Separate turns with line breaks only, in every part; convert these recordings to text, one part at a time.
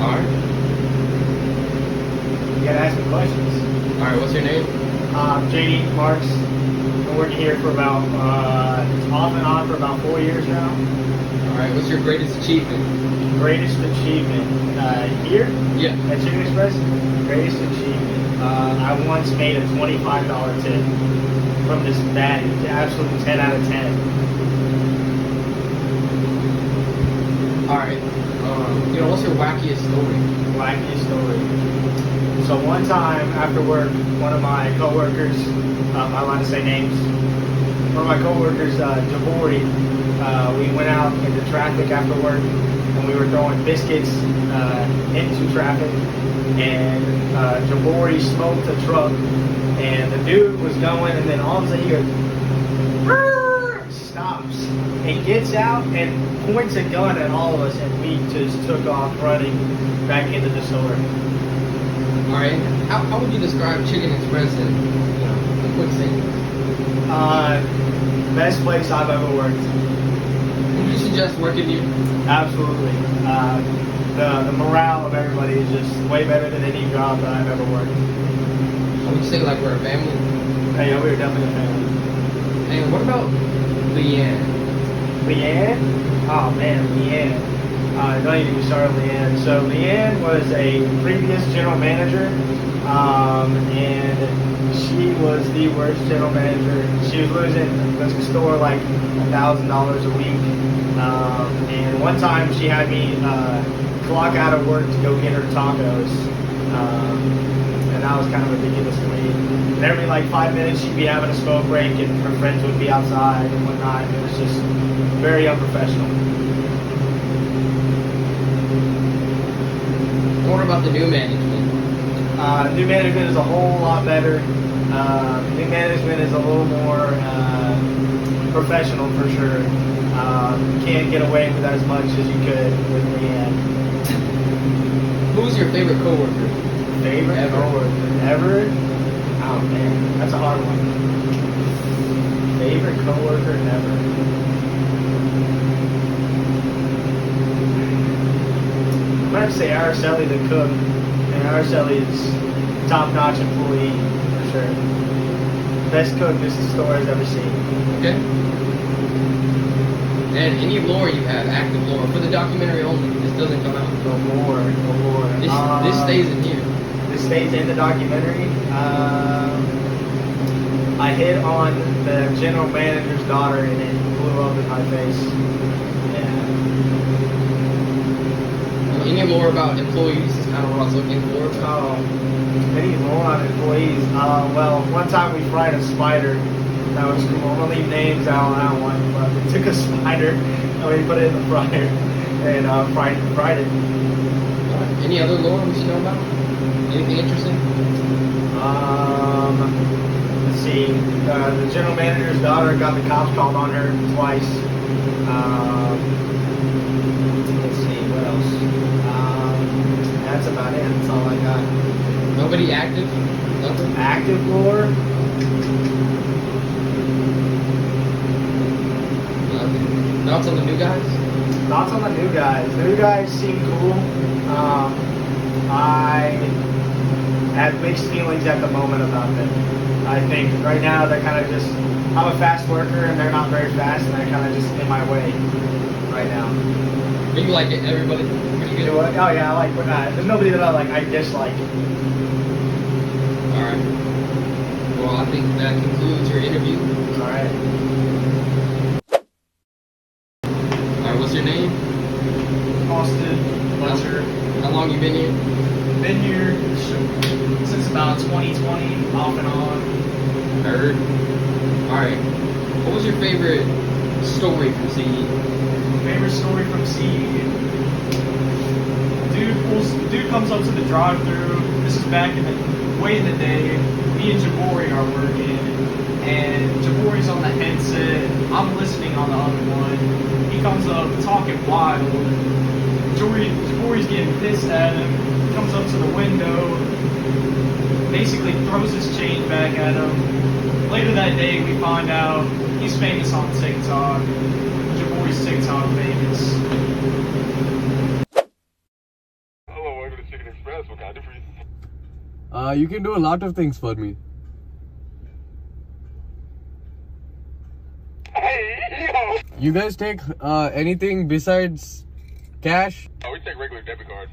Alright.
You gotta ask me questions.
Alright, what's your name?
JD Marks. Been working here for about, off and on for about 4 years now.
Alright, what's your greatest achievement?
Greatest achievement here
Yeah.
at Chicken Express? Greatest achievement. I once made a $25 tip from this bad, absolute 10 out of 10.
Alright. What's your wackiest story?
Wacky story. So one time after work, one of my coworkers, I'm not allowed to say names, one of my coworkers, Javori, we went out into traffic after work and we were throwing biscuits into traffic, and Javori smoked a truck and the dude was going, and then all of a sudden he goes, "Brrr," stops and gets out and points a gun at all of us, and we just took off running back into the store.
Alright. How would you describe Chicken Express in, a quick sentence?
Best place I've ever worked.
Would you suggest working here?
Absolutely. The morale of everybody is just way better than any job that I've ever worked.
Would you say like we're a family?
Hey, yeah, we're definitely a family.
And what about Leanne?
Leanne? Oh man, Leanne. Don't even start with Leanne. So Leanne was a previous general manager, and she was the worst general manager. She was losing the store like $1,000 a week. And one time she had me clock out of work to go get her tacos. And that was kind of ridiculous to me. And every like 5 minutes she'd be having a smoke break and her friends would be outside and whatnot. It was just very unprofessional.
What about the new management?
New management is a whole lot better. New management is a little more professional for sure. You can't get away with as much as you could with Leanne.
Who's your favorite coworker?
Favorite
Ever.
coworker ever? Oh man, that's a hard one. Favorite coworker ever? I'm gonna have to say Araceli the cook. And Araceli is top-notch employee for sure. Best cook this store has ever seen.
Okay. And any lore you have, active lore, for the documentary only. This doesn't come out.
No more, no more.
This stays in here.
This stays in the documentary. I hit on the general manager's daughter and it blew up in my face. Yeah.
Any more about employees is kind of what I was looking for.
Oh, any more on employees? Well, one time we fried a spider. That was cool. I'm gonna leave names out on that one, but we took a spider and we put it in the fryer and fried it.
Any other lore we should know about? Anything interesting?
Let's see. The general manager's daughter got the cops called on her twice. Let's see, what else? That's about it. That's all I got.
Nobody active? Nothing?
Active lore?
Nothing. Thoughts on the new guys?
Thoughts on the new guys? The new guys seem cool. I have mixed feelings at the moment about them. I think right now they're kind of just, I'm a fast worker and they're not very fast and they're kind of just in my way right now.
But you like it, everybody? Pretty
You
good?
know what? Oh yeah, I like, there's nobody that I dislike.
Alright. Well, I think that concludes your interview.
Alright.
Alright, what's your name?
Austin, Fletcher.
How long you been here?
Been here since about 2020, off and on.
Heard. Alright. What was your favorite story from CE?
Favorite story from CE. Dude comes up to the drive-thru. This is back in the way in the day. Me and Jabori are working, and Jabori's on the headset. I'm listening on the other one. He comes up talking wild. Jabori's getting pissed at him. He comes up to the window, basically throws his change back at him. Later that day, we find out he's famous on TikTok. Jabori's TikTok famous.
Hello can I do for you?
You can do a lot of things for me.
Hey, yo!
You guys take anything besides cash?
Oh, we take regular debit card.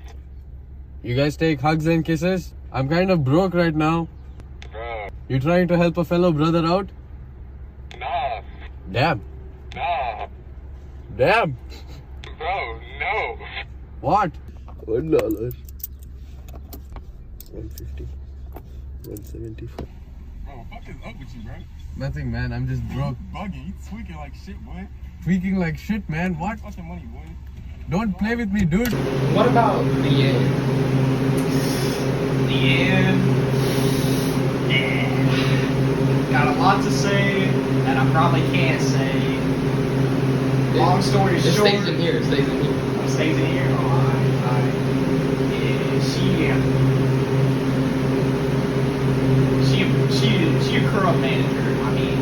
You guys take hugs and kisses? I'm kind of broke right now.
Bruh.
You trying to help a fellow brother out?
Nah.
Damn.
Nah.
Damn.
Bro, no.
What? $1. 150. 175.
Bro, fuck is up with you, bro?
Nothing, man. I'm just broke.
Bugging. You tweaking like shit, boy.
Tweaking like shit, man. What?
Fucking money, boy.
Don't play with me, dude.
What about Leanne?
Leanne. Yeah. Got a lot to say that I probably can't say. Long story
It
short.
stays in here. It stays in here.
Stays in here. Alright. Yeah, she a curl manager. I mean,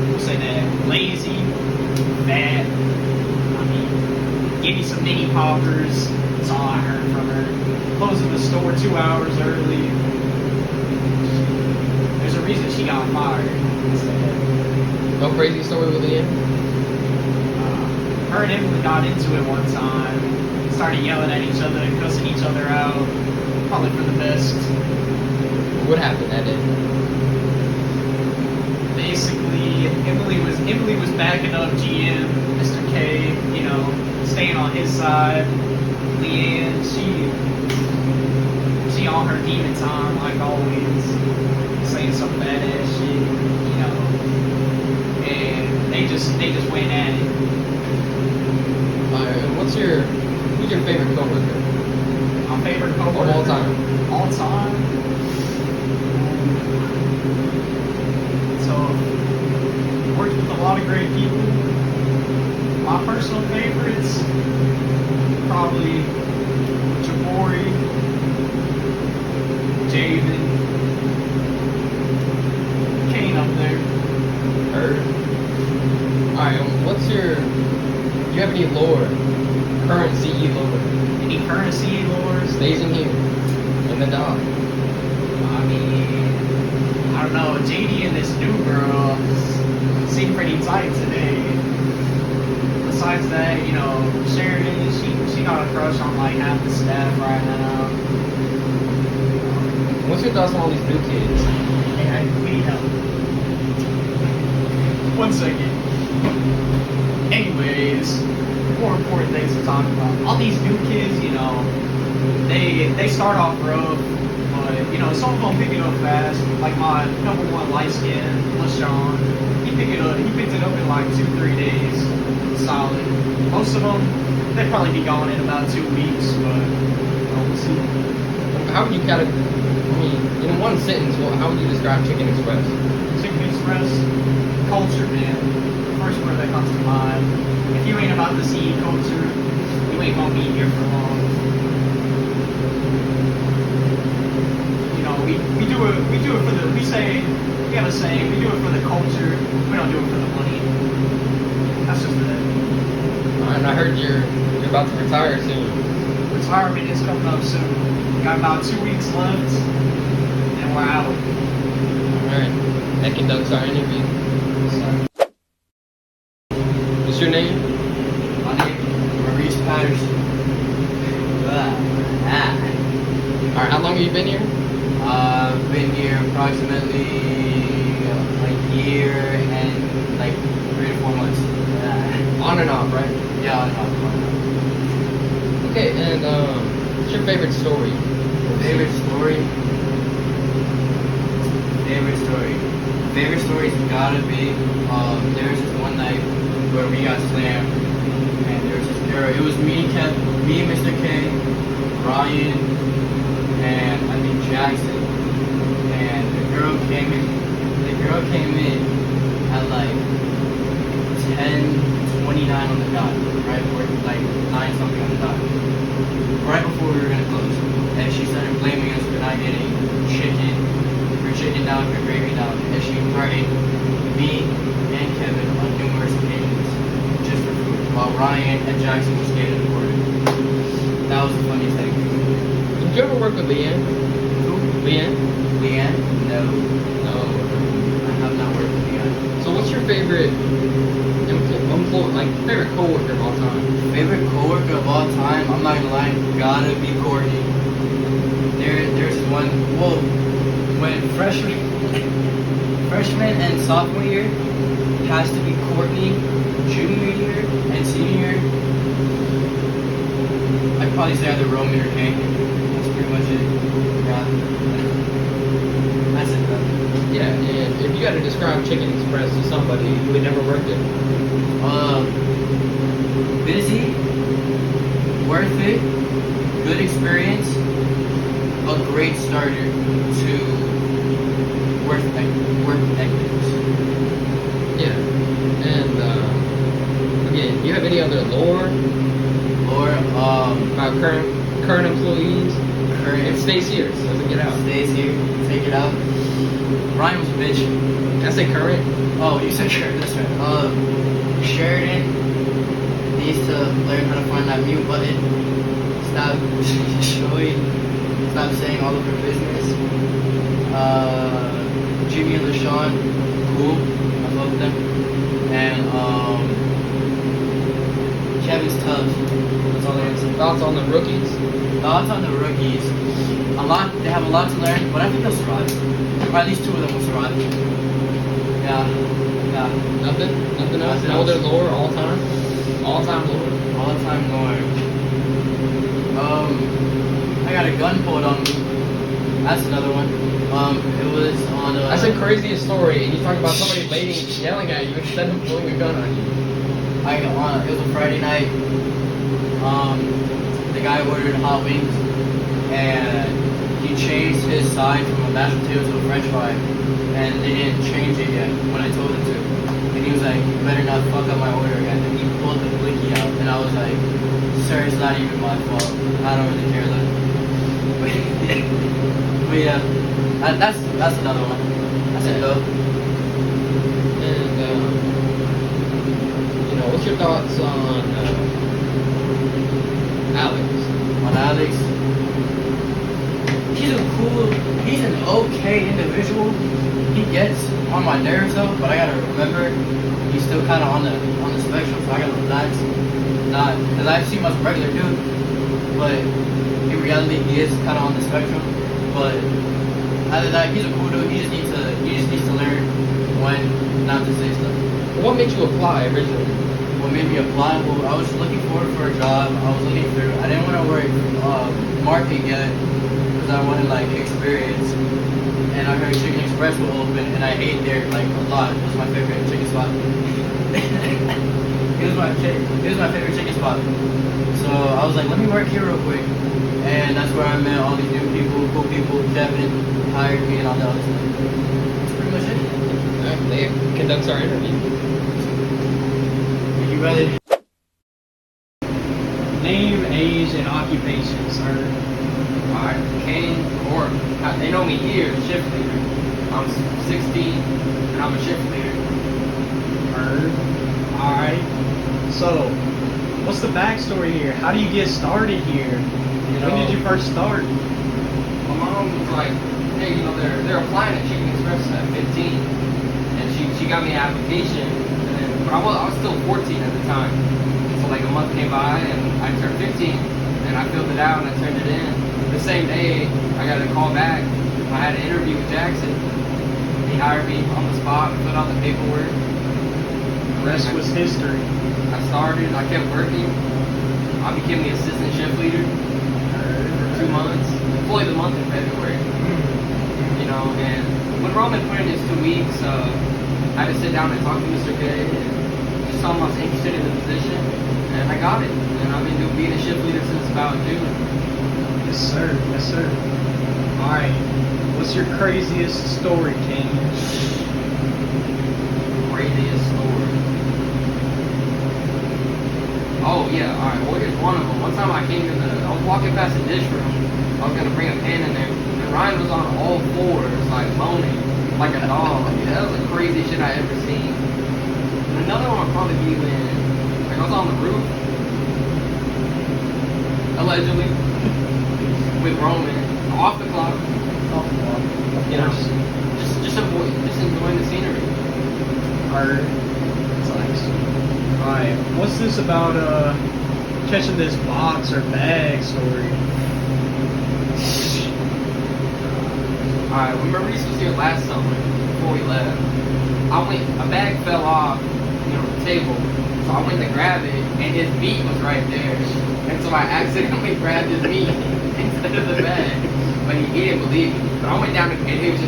we'll say that lazy, bad. I mean, give me some mini poppers. That's all I heard from her. Closing the store 2 hours early. There's a reason she got fired.
No crazy story with Leanne?
Her and Emily got into it one time. Started yelling at each other and cussing each other out. Probably for the best.
What happened that day?
Basically, Emily was backing up GM, Mr. K, you know, staying on his side. Leanne, she on her demon time like always, saying some badass shit, you know. And they just went at it.
Who's your favorite coworker?
My favorite coworker
Of all time.
All time. So, worked with a lot of great people. My personal favorites, probably Jabori, Javen, Kane up there.
Heard. Alright, do you have any lore? Current CE lore?
Any current CE lores?
Stays in here. In the dog.
I mean, I don't know, JD and this new girl seem pretty tight today. Besides that, you know, Sheridan, she got a crush on like half the staff right now.
What's your thoughts on all these new kids?
Hey, we need help. 1 second. Anyways, more important things to talk about. All these new kids, you know, they start off rough, but you know, some of them pick it up fast. Like my number one light skin, LaShawn, he picked it up in like 2-3 days, solid. Most of them, they'd probably be gone in about 2 weeks, but you know, we'll see.
How would you in one sentence, how would you describe Chicken Express?
Chicken Express, culture, man. The first word that comes to mind. If you ain't about the CE culture, you ain't gonna be here for long. You know, we do it for the, we have a saying, we do it for the culture, we don't do it for the money. That's just it.
And I heard you're about to retire soon.
Retirement is coming up soon. Got about 2 weeks left, and we're out.
Alright, that conducts our interview. What's your name?
My name is Maurice Patterson.
Alright, how long have you been here?
I've been here approximately a year and like 3 to 4 months.
On and off, right?
Yeah, on and off.
Okay, and what's your favorite story?
Favorite story? Favorite story's gotta be, there was this one night where we got slammed, and there was this girl, it was me, Mr. K, Ryan, and I think Jackson, and the girl came in at like 10:29 on the dot, right, or like 9 something on the dot, right before we were gonna close, and she started blaming us for not getting chicken down, for gravy down, and she threatened me and Kevin on numerous occasions just for food, while Ryan and Jackson were skating the border. That was the funniest thing.
Did you ever work with Leanne? Leanne?
Leanne? No.
No.
I have not worked with Leanne.
So what's your favorite favorite coworker of all time?
Favorite coworker of all time? I'm not gonna lie, gotta be Courtney. There's one. Well, when freshman and sophomore year has to be Courtney. Junior year and senior year, I'd probably say either Roman or Kane. That's pretty much it. Yeah. That's it though.
Yeah, and if you got to describe Chicken Express to somebody who had never worked it,
Busy, worth it, good experience, a great starter to work ethics.
yeah. And again, do you have any other lore
Or
about current employees? And
current
stay serious, doesn't get out.
stays here, take it out. Ryan was a bitch.
Can I say current?
Oh, you said Sheridan, that's right. Sheridan needs to learn how to find that mute button. Stop stop saying all of her business. Jimmy and LaShawn, cool. I love them. And Kevin's tough. That's all I have to say.
Thoughts on the rookies?
Thoughts on the rookies? They have a lot to learn, but I think they'll survive. Or at least two of them will survive. Yeah.
Nothing else?
Nothing
No other
else.
lore all time? All time lore?
All the time going. I got a gun pulled on me. That's another one. It was on
That's the craziest story, and you talk about somebody yelling at you instead of pulling a gun on you.
it was a Friday night. The guy ordered hot wings, and he changed his side from a mashed potato to a French fry, and they didn't change it yet when I told him to. And he was like, "You better not fuck up my order again." And he pulled the blicky out, and I was like, "Sir, it's not even my fault. I don't really care though." But yeah, that's another one. That's it though.
And, what's your thoughts on Alex?
On Alex, he's an okay individual. He gets on my nerves though, but I gotta remember he's still kind of on the spectrum, so I gotta relax. Not because I see him as a regular dude, but in reality he is kind of on the spectrum. But other than that, he's a cool dude. He just needs to learn when not to say stuff.
What made you apply originally?
What made me apply? Well, I was looking forward for a job. I was looking through. I didn't want to work marketing yet because I wanted like experience. And I heard Chicken Express will open, and I ate there like a lot. It was my favorite chicken spot. It was my favorite chicken spot. So I was like, let me work here real quick. And that's where I met all these new people, cool people. Kevin hired me and all that other stuff. That's pretty much it.
They conducts our interview.
Are you ready?
Name, age, and occupation, sir.
Alright, Kane Corp. They know me here, shift leader. I'm 16 and I'm a shift leader.
Heard. Alright. So, what's the backstory here? How do you get started here? When did you first start?
My mom was like, hey, they're applying at Chicken Express at 15. And she got me an application. But I was still 14 at the time. So like a month came by and I turned 15. And I filled it out and I turned it in. The same day, I got a call back. I had an interview with Jackson. He hired me on the spot, filled out the paperwork.
The rest was history.
I started, I kept working. I became the assistant shift leader for 2 months. Employee of the month in February. And when Roman put in his 2 weeks, I had to sit down and talk to Mr. K and just told him I was interested in the position. And I got it. And I've been being a shift leader since about June.
Yes, sir. Yes, sir. Alright. What's your craziest story, King?
Craziest story. Oh yeah, alright, well here's one of them. One time I was walking past the dish room, I was gonna bring a pan in there, and Ryan was on all fours, like moaning, like a dog. Yeah, that was the craziest shit I ever seen. And another one would probably be when I was on the roof, allegedly, with Roman off the clock. You know, just enjoying the scenery.
Hard. It's nice. Alright, what's this about catching this box or bag story?
Alright, remember Reese was here last summer before we left. A bag fell off, the table. So I went to grab it, and his meat was right there. And so I accidentally grabbed his meat instead of the bag. But he didn't believe me. But I went down and it was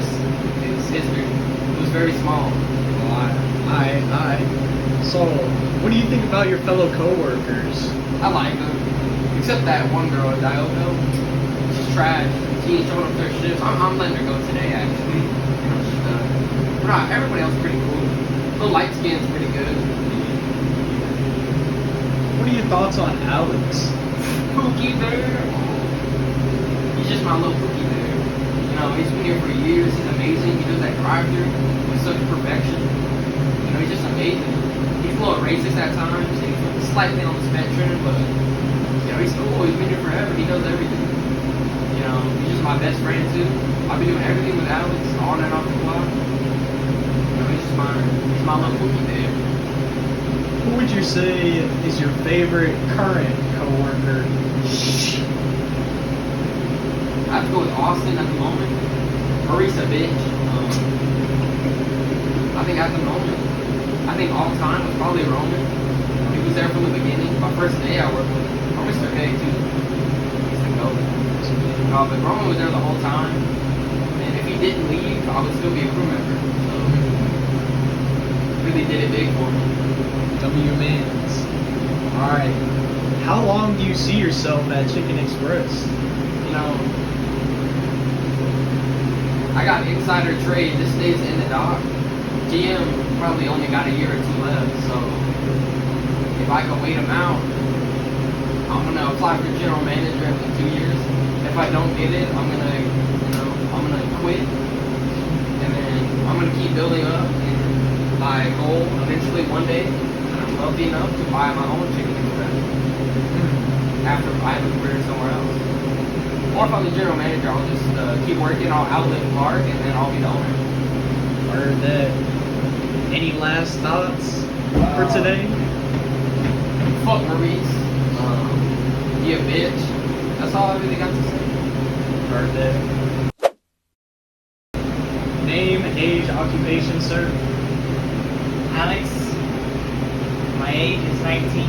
history. It was very small.
Alright. So, what do you think about your fellow co-workers?
I like them. Except that one girl at Dioko. She's trash. She ain't showing up their shifts. I'm letting her go today, actually. She's done. But everybody else is pretty cool. The light skin's pretty good.
What are your thoughts on Alex?
Pookie Bear. He's just my little Pookie Bear. He's been here for years. He's amazing. He does that drive-thru with such perfection. He's just amazing. He's a little racist at times. He's slightly on the spectrum, but he's cool. He's been here forever. He knows everything. He's just my best friend too. I've been doing everything with Alex on and off the clock. He's my little Pookie Bear.
Who would you say is your favorite current co-worker?
I have to go with Austin at the moment. Marisa bitch. I think at the moment. I think all time was probably Roman. He was there from the beginning. My first day I worked with him. Or Mr. K too. He's the GOAT. But Roman was there the whole time. And if he didn't leave, I would still be a crew member. So really did it big for me.
W-Mans. Alright. How long do you see yourself at Chicken Express?
I got insider trade. This stays in the dock. GM probably only got a year or two left, so if I can wait him out, I'm gonna apply for general manager after 2 years. If I don't get it, I'm gonna quit, and then I'm gonna keep building up. And my goal eventually one day, when I'm wealthy enough to buy my own Chicken Express after I have a career somewhere else. Or if I'm the general manager, I'll just keep working on Outlet Park, and then I'll be the owner.
Heard that. Any last thoughts for today?
Fuck Maurice. Be a bitch. That's all I really got to say.
Heard that. Name, age, occupation, sir?
Alex, my age is 19,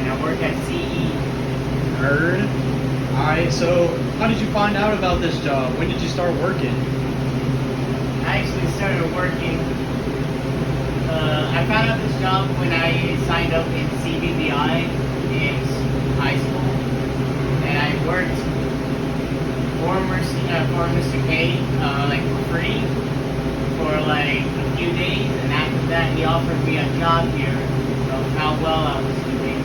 and I work at CE.
Heard. Alright, so how did you find out about this job? When did you start working?
I actually started working. I found out this job when I signed up in CBBI in high school, and I worked for Mr. K like for free for like a few days, and after that he offered me a job here of how well I was doing,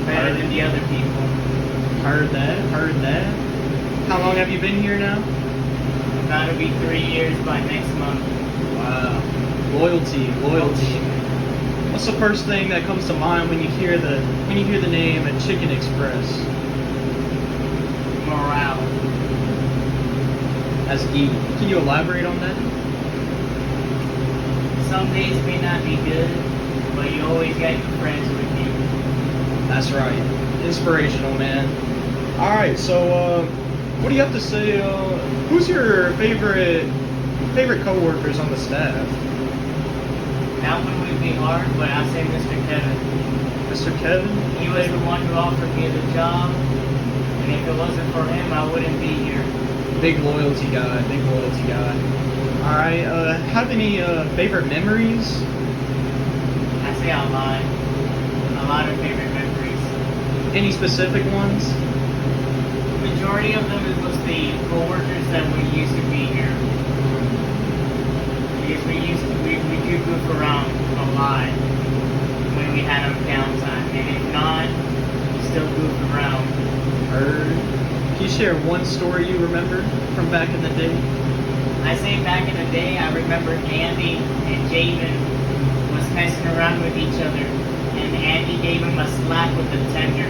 better than the other people.
Heard that. How long have you been here now?
About to be 3 years by next month.
Wow. Loyalty. What's the first thing that comes to mind when you hear the name at Chicken Express?
Morale.
That's deep. Can you elaborate on that?
Some days may not be good, but you always got your friends with you.
That's right. Inspirational, man. Alright, so what do you have to say? Who's your favorite co-workers on the staff?
That one would be hard, but I'll say Mr. Kevin.
Mr. Kevin?
He was the one who offered me the job, and if it wasn't for him, I wouldn't be here.
Big loyalty guy. Alright, have any favorite memories?
I say a lot of favorite memories.
Any specific ones?
Majority of them was the co-workers that we used to be here. Because we do goof around a lot when we had our downtime, and if not, we still goof around.
Heard. Can you share one story you remember from back in the day?
I say back in the day, I remember Andy and Javen was messing around with each other, and Andy gave him a slap with the tender.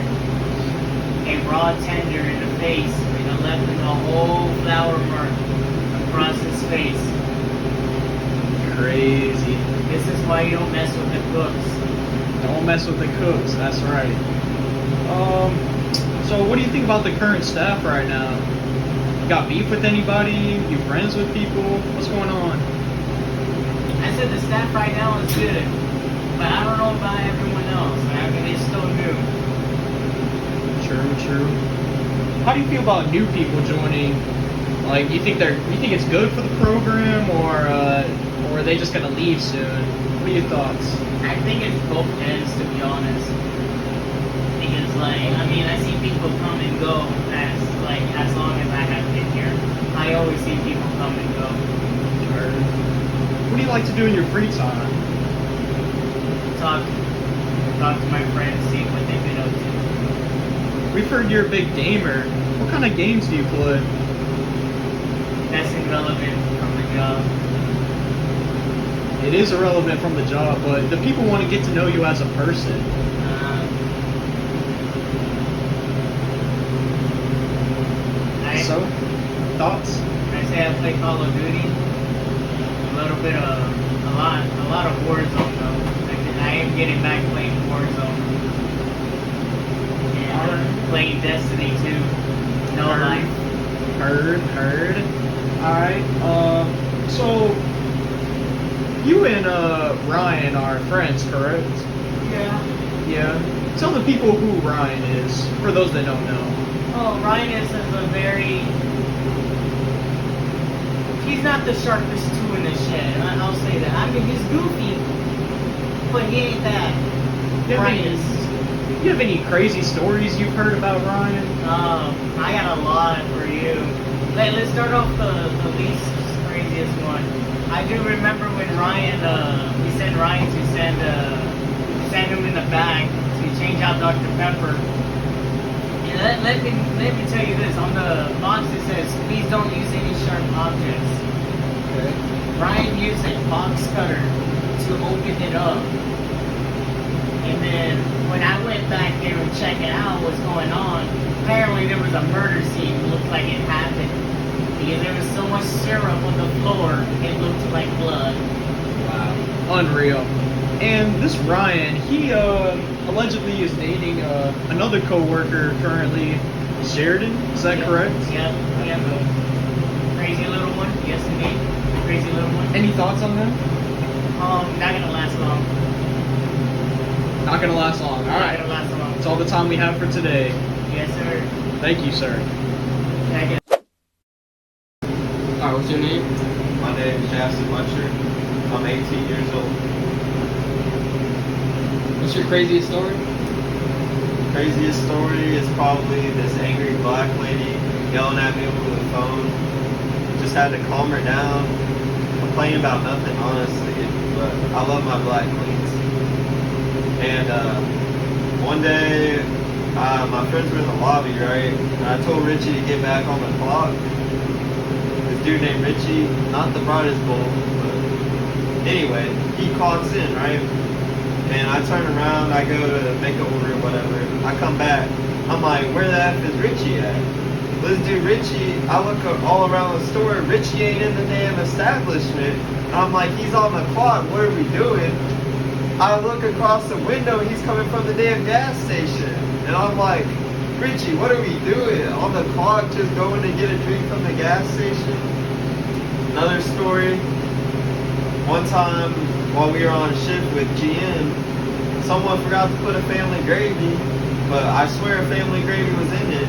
a raw tender in the face and left him a whole flour mark across his face.
Crazy.
This is why you don't mess with the cooks.
Don't mess with the cooks. That's right. So what do you think about the current staff right now? You got beef with anybody? You friends with people? What's going on?
I said the staff right now is good, but I don't know about everyone else. I mean, it's still new.
True. How do you feel about new people joining? Like, you think it's good for the program, or are they just gonna leave soon? What are your thoughts?
I think it's both ends, to be honest. Because, like, I mean, I see people come and go as long as I have been here. I always see people come and go.
What do you like to do in your free time?
Talk to my friends, see what they've been up to.
We've heard you're a big gamer. What kind of games do you play?
That's irrelevant from the job.
It is irrelevant from the job, but the people want to get to know you as a person. So, thoughts?
I say I play Call of Duty. A lot of Warzone though. I am getting back playing Warzone. And playing Destiny 2. No life.
Heard. Alright, so you and Ryan are friends, correct? Yeah. Tell the people who Ryan is, for those that don't know.
Oh, Ryan is a very... He's not the sharpest tool in the shed, and I'll say that. I mean, he's goofy, but he ain't that. Ryan.
You have any crazy stories you've heard about Ryan?
I got a lot for you. Let's start off the least craziest one. I do remember when Ryan, he sent Ryan to send him in the back to change out Dr. Pepper. And let me tell you this, on the box it says, please don't use any sharp objects.
Okay.
Ryan used a box cutter to open it up. And then when I went back there and checked out what's going on, apparently there was a murder scene that looked like it happened. Because there was so much syrup on the floor, it looked like blood.
Wow. Unreal. And this Ryan, he allegedly is dating another co-worker currently, Sheridan. Is that correct?
Yep. Crazy little one. Yes, indeed. Crazy little one.
Any thoughts on him?
Not gonna last long.
Not gonna last long. All
Not
right.
gonna last long.
That's all the time we have for today.
Yes, sir.
Thank you, sir.
Alright, what's your name?
My name is Jackson Muncher. I'm 18 years old.
What's your craziest story?
Craziest story is probably this angry black lady yelling at me over the phone. Just had to calm her down. Complaining about nothing, honestly. But I love my black queens. And one day, my friends were in the lobby, right? And I told Richie to get back on the clock. This dude named Richie, not the brightest bull, but anyway, he clocks in, right? And I turn around, I go to make an order or whatever. I come back. I'm like, where the F is Richie at? This dude Richie, I look all around the store, Richie ain't in the damn establishment. I'm like, he's on the clock, what are we doing? I look across the window, he's coming from the damn gas station. And I'm like, Richie, what are we doing? On the clock, just going to get a drink from the gas station? Another story. One time, while we were on shift with GM, someone forgot to put a family gravy, but I swear family gravy was in it.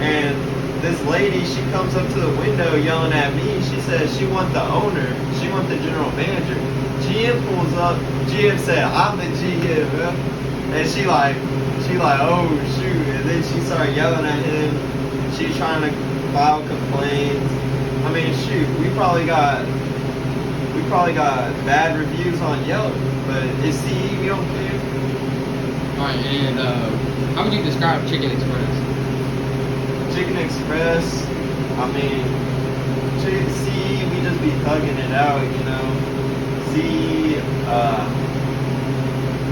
And this lady, she comes up to the window yelling at me. She says she wants the owner. She wants the general manager. GM pulls up. GM said, I'm the GM. And she like, oh shoot. And then she started yelling at him. She's trying to file complaints. I mean, shoot, we probably got bad reviews on Yelp, but it's CE, we don't care.
Alright, and how would you describe Chicken Express?
Chicken Express, I mean, CE, we just be thugging it out, you know. CE,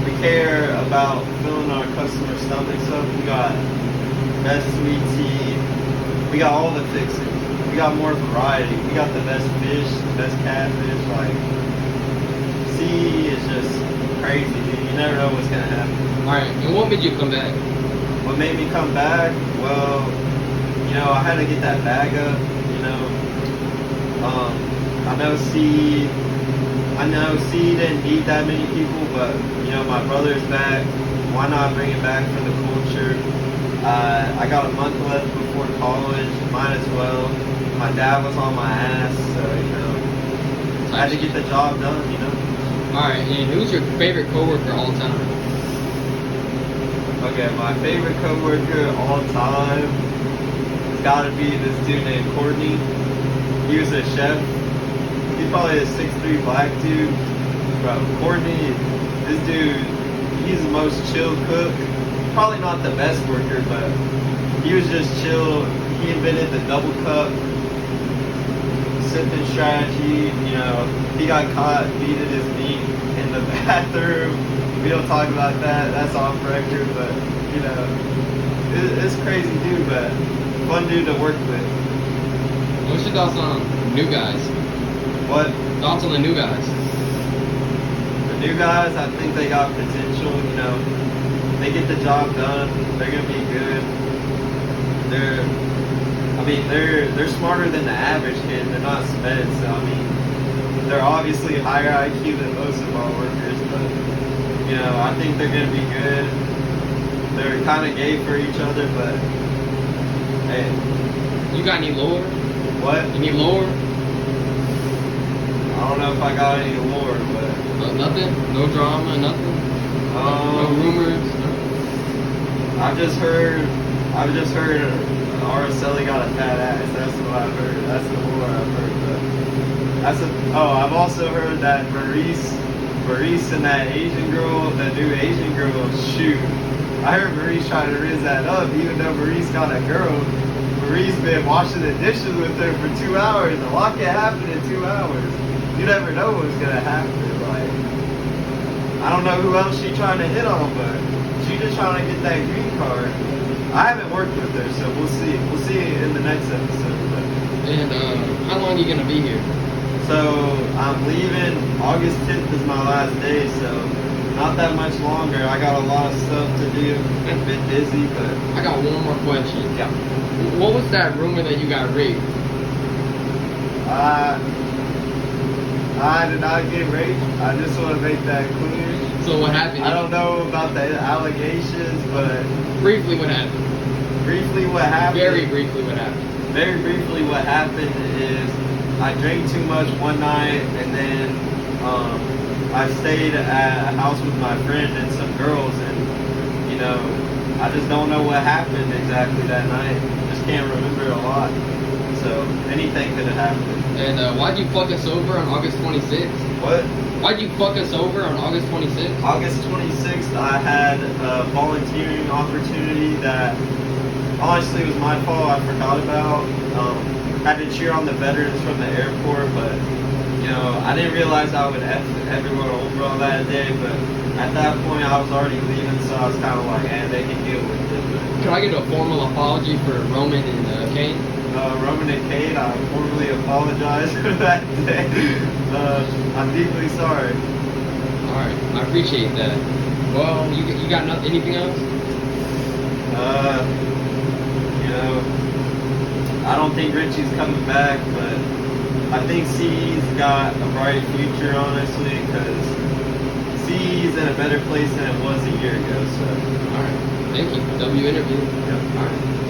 we care about filling our customer stomachs up. We got best sweet tea. We got all the fixings. We got more variety. We got the best fish, the best catfish. Like, C is just crazy, dude. You never know what's gonna happen.
Alright, and what made you come back?
What made me come back? Well, you know, I had to get that bag up, you know. I know C didn't need that many people, but, you know, my brother's back. Why not bring it back for the culture? I got a month left before college, might as well. My dad was on my ass, so, you know, I had to get the job done, you know.
Alright, and who's your favorite coworker all time?
Okay, my favorite coworker all time has got to be this dude named Courtney. He was a chef. He's probably a 6'3" black dude. Bro, Courtney, this dude, he's the most chill cook. Probably not the best worker, but he was just chill. He invented the double cup sipping strategy. You know, he got caught beating his meat in the bathroom. We don't talk about that. That's off record, but you know, it's crazy dude, but fun dude to work with.
What's your thoughts on new guys?
What?
Thoughts on the new guys?
The new guys, I think they got potential. You know, they get the job done. They're gonna be good. They're smarter than the average kid. They're not sped, so I mean, they're obviously higher IQ than most of our workers, but you know, I think they're gonna be good. They're kind of gay for each other, but hey.
You got any lore?
What?
You need lore?
I don't know if I got any lore, but
Nothing? No drama? Nothing? No rumors?
I've just heard Araceli got a fat ass. That's what I've heard. That's the lore I've heard. But I've also heard that Maurice and that Asian girl, the new Asian girl, shoot. I heard Maurice trying to raise that up, even though Maurice got a girl. Maurice been washing the dishes with her for 2 hours. A lot can happen in 2 hours. You never know what's gonna happen. Like, I don't know who else she trying to hit on, but she just trying to get that green card. I haven't worked with her, so we'll see. We'll see in the next episode. But.
And how long are you gonna be here?
So I'm leaving. August 10th is my last day, so not that much longer. I got a lot of stuff to do. Been a bit busy, but
I got one more question.
Yeah.
What was that rumor that you got raped?
I did not get raped. I just want to make that clear.
So what happened?
I don't know about the allegations, but
briefly what happened?
Briefly what happened?
Very briefly what happened?
Very briefly what happened is I drank too much one night, and then I stayed at a house with my friend and some girls, and you know, I just don't know what happened exactly that night. Just can't remember a lot. So anything could have happened.
And why'd you fuck us over on August 26th?
What?
Why'd you fuck us over on August 26th?
August 26th, I had a volunteering opportunity that honestly was my fault. I forgot about. Had to cheer on the veterans from the airport, but you know, I didn't realize I would F everyone over on that day. But at that point, I was already leaving, so I was kind of like, they can deal with it. But,
Can I get a formal apology for Roman and Kane?
Roman and Kane, I formally apologize for that day. I'm deeply sorry.
Alright, I appreciate that. Well, you got anything else?
You know, I don't think Richie's coming back, but I think C's got a bright future, honestly, because C's in a better place than it was a year ago. So,
alright, thank you. W interview.
Yep.
Alright.